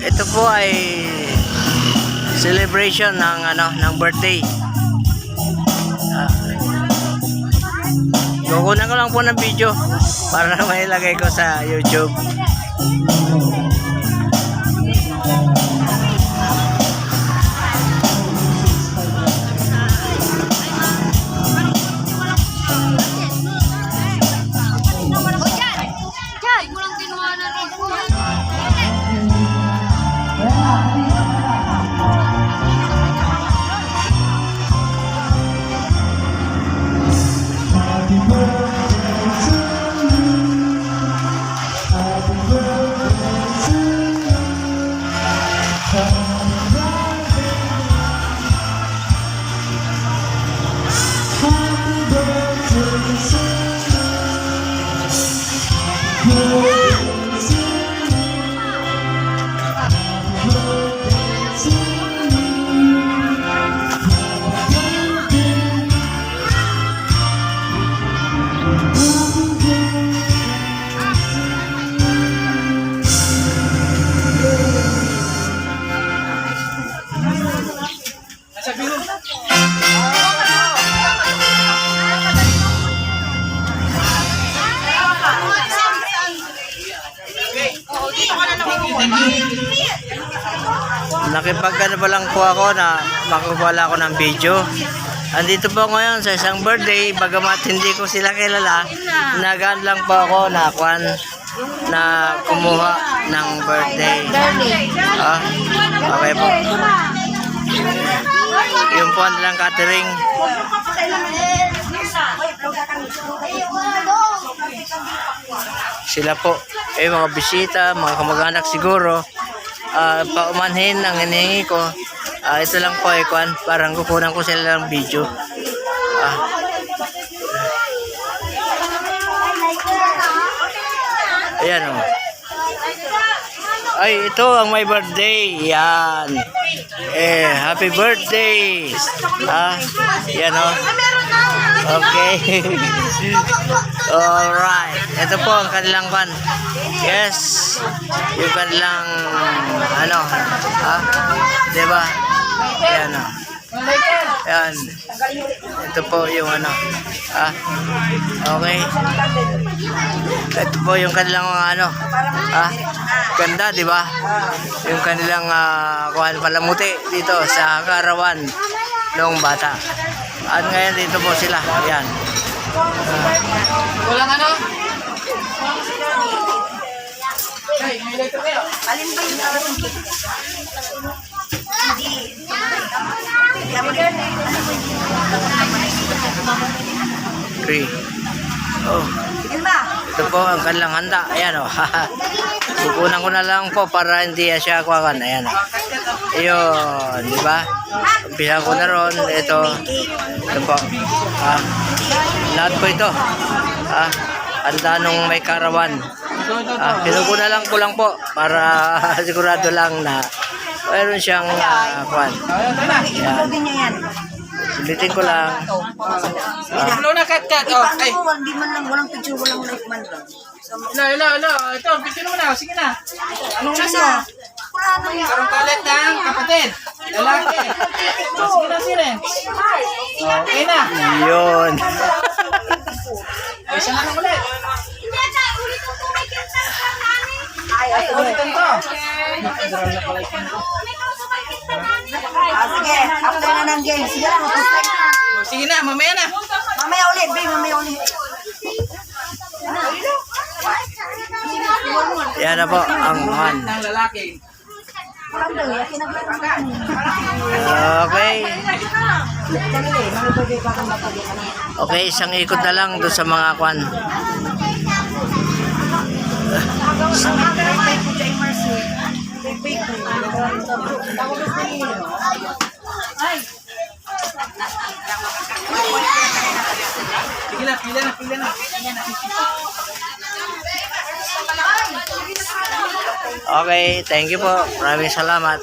Ito po ay celebration ng ng birthday. Kukunan ko lang po ng video para mailagay ko sa YouTube. Nakipagkano ba lang po ako na makakawala ako ng video. Andito po ngayon sa isang birthday, bagamat hindi ko sila kilala, nagaan lang po ako na kumuha ng birthday. Okay po. Yung po ang nilang catering. Sila po, mga bisita, mga kamag-anak siguro. Paumanhin ang hinihingi ko. Ito lang po parang kukunan ko sila ng video. Ayan o. Ay, ito ang my birthday. Yan. Happy birthday. Yan o. Okay. Alright. Ito po ang kanilang Yes. Yung kanilang diba? Yan o. Yan. Ito po yung okay. Ito po yung kanilang ganda, di ba? Yung kanilang palamuti dito sa karawan noong bata. At ngayon dito po sila. Ayan. Walang alin ba yung Three. Ito po ang kanilang handa. Ayan o. Kukunan ko na lang po para hindi siya kuwakan. Ayan o. Ayun. Diba? Umpisa ko na ron. Ito po. Lahat po ito. Handa nung may karawan. Pinukuna lang ko lang po para sigurado lang na mayroon siyang kuwan. Ayan. Sulitin ko lang. Ano na kat-kat? Ay, hindi man lang, walang picture, walang like man lang. Ito, picture mo na. Sige na. Anong nasa? Wala na. Karong kalit ng kapatid. Lalaki. Sige na, sire. Okay na. Yun. Isa na lang ulit. Ay, ulitin to. Sige, after na ng game. Sige lang, mag-postay na. Sige na, mamaya na. Mamaya ulit, babe, mamaya ulit. Yan na po ang one. Ng lalaki. Okay. Okay, isang ikot na lang doon sa mga kwan. Sige na, pila na. Okay, thank you po. Maraming salamat.